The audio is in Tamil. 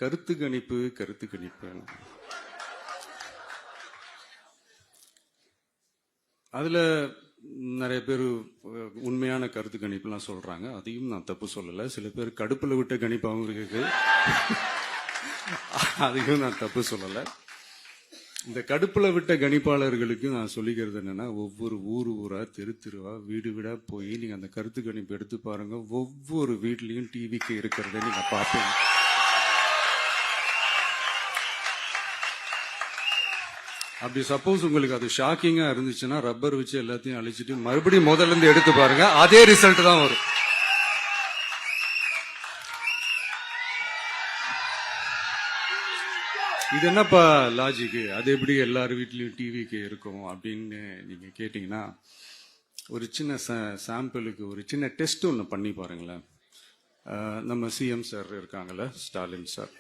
கருத்து கணிப்பு கருத்து கணிப்பு அதுல நிறைய பேர் உண்மையான கருத்து கணிப்புலாம் சொல்றாங்க. அதையும் நான் தப்பு சொல்லல. சில பேர் கடுப்புல விட்ட கணிப்பாகவும் இருக்கு. அதையும் நான் தப்பு சொல்லல. இந்த கடுப்புல விட்ட கணிப்பாளர்களுக்கு நான் சொல்லிக்கிறது என்னன்னா, ஒவ்வொரு ஊரா தெரு தெருவா வீடு வீடா போய் நீங்க அந்த கருத்து கணிப்பு எடுத்து பாருங்க. ஒவ்வொரு வீட்லயும் டிவிக்கு இருக்கிறத நீங்க பார்ப்பீங்க. அப்படி சப்போஸ் உங்களுக்கு அது ஷாக்கிங்கா இருந்துச்சுன்னா ரப்பர் வச்சு எல்லாத்தையும் அழிச்சிட்டு மறுபடியும் முதல்ல இருந்து எடுத்து பாருங்க. அதே ரிசல்ட் தான் வரும். இது என்னப்பா லாஜிக்கு? அது எப்படி எல்லார் வீட்லயும் டிவிக்கு இருக்கும் அப்படின்னு நீங்க கேட்டீங்கன்னா, ஒரு சின்ன சாம்பிளுக்கு ஒரு சின்ன டெஸ்ட் ஒன்று பண்ணி பாருங்களேன். நம்ம சிஎம் சார் இருக்காங்கல்ல, ஸ்டாலின் சார்.